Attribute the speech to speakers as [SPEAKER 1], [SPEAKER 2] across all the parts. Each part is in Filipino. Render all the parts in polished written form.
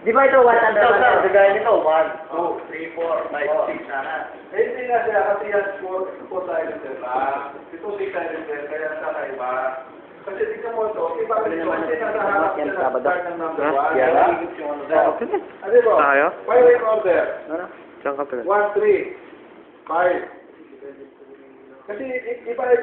[SPEAKER 1] Di ba ito 100?
[SPEAKER 2] Ito, gaya nito. 1, 2, 3, 4, 5, 6 sana.
[SPEAKER 3] Hindi nga siya kasi yan 4 silencer lang. Ito 6 silencer, kaya nakaiba. Kasi tignan mo ito, iba rin ito. Kasi nakaharap siya na start ng number 1. Ano ba?
[SPEAKER 4] Tayo?
[SPEAKER 3] Firing order.
[SPEAKER 4] Saan ka pala?
[SPEAKER 3] 1, 3, 5. Kasi iba rin.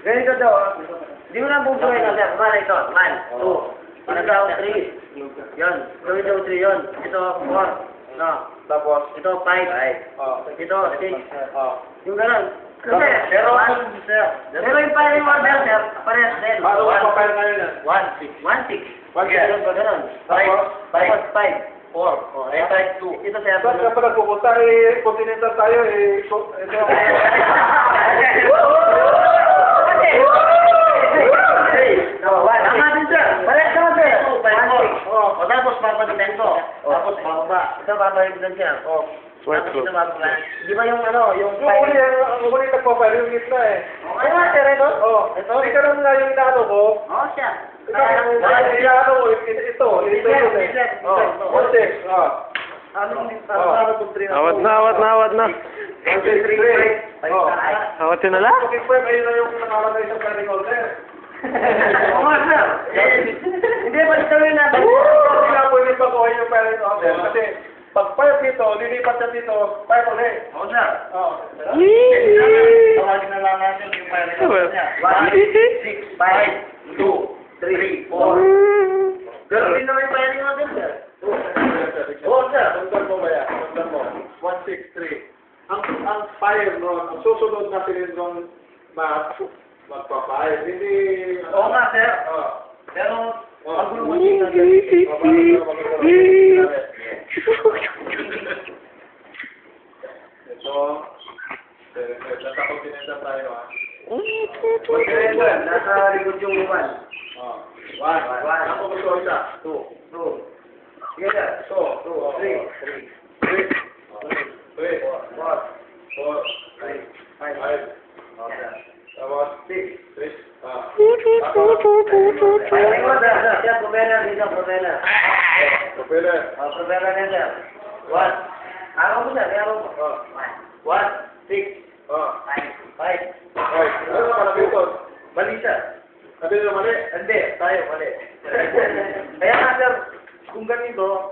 [SPEAKER 1] Ganito daw. Di mo na bubuhay na sir. Para ito. 1, 2. Para daw 3. Yun. Gawin daw 3 yun. Ito 4. No.
[SPEAKER 3] Tapos,
[SPEAKER 1] Ito 5. Ito 6. Yung gano'n. Kasi,
[SPEAKER 2] Pero
[SPEAKER 1] yung firing order sir, parehas din.
[SPEAKER 3] paano ka papayar ngayon yan?
[SPEAKER 2] 1, 6.
[SPEAKER 1] 1, 6.
[SPEAKER 3] 1,
[SPEAKER 1] Ganun ba ganun?
[SPEAKER 2] 5,
[SPEAKER 1] 5.
[SPEAKER 2] 4. Eh, 5, 2.
[SPEAKER 1] Ito sir.
[SPEAKER 3] Saan ka pala pupunta? Continental tayo ito yung...
[SPEAKER 1] Tama din sir. Parehas naman sir. 1, 6.
[SPEAKER 2] O tapos papadutin ko. Tapos bababa.
[SPEAKER 1] Ito babalik din siya.
[SPEAKER 2] Tapos ito bababa.
[SPEAKER 1] Di ba yung ano, yung
[SPEAKER 3] Yung uli nagpapayar yung gitna eh.
[SPEAKER 1] Okay nga sir, ito?
[SPEAKER 3] Ito lang nga yung inaano ko.
[SPEAKER 1] Oo siya.
[SPEAKER 3] Yung inaano ko, ito yun eh. Onte.
[SPEAKER 4] Awat na.
[SPEAKER 3] 1, 6, 3.
[SPEAKER 4] Awat yun na lang?
[SPEAKER 3] Okay, Pwem, ayun na yung nakalagay sa firing order.
[SPEAKER 1] Oo nga sir. Hindi ba ito yung natin?
[SPEAKER 3] Hindi nga pwede baguhin yung firing order. Kasi pag 5 dito, lilipat siya dito, 5 ulit.
[SPEAKER 2] Oo, sir. Tawagin na lang natin yung firing order niya.
[SPEAKER 1] 1, 6, 5, 2, 3, 4. Pero hindi naman yung firing order sir.
[SPEAKER 3] Oo, sir. Sundan mo ba yan? Sundan mo. 1, 6, 3. Ang fire nun, ang susunod na silindrong magpa-fire. Hindi...
[SPEAKER 2] Oo nga, sir. Pero, ang gulo mo siya
[SPEAKER 3] Ito. Nasa continental tayo ha.
[SPEAKER 1] Continental, nasa likod yung iwan.
[SPEAKER 3] 1. Ako gusto isa.
[SPEAKER 1] 2. Sige sir. 2, 3.
[SPEAKER 3] 3.
[SPEAKER 1] 4,
[SPEAKER 3] 4. 5.
[SPEAKER 1] 5.
[SPEAKER 3] Tapos
[SPEAKER 1] 6.
[SPEAKER 3] 6.
[SPEAKER 1] Firing order sir. Siya, propeller dito, propeller.
[SPEAKER 3] Propeller.
[SPEAKER 1] Propeller na sir. 1. Araw mo sir, araw mo. 1, 6, 5.
[SPEAKER 3] Ano naman ang dito?
[SPEAKER 1] Mali sir.
[SPEAKER 3] Sabi nyo mali?
[SPEAKER 1] Hindi, tayo mali. Kaya nga sir, kung ganito,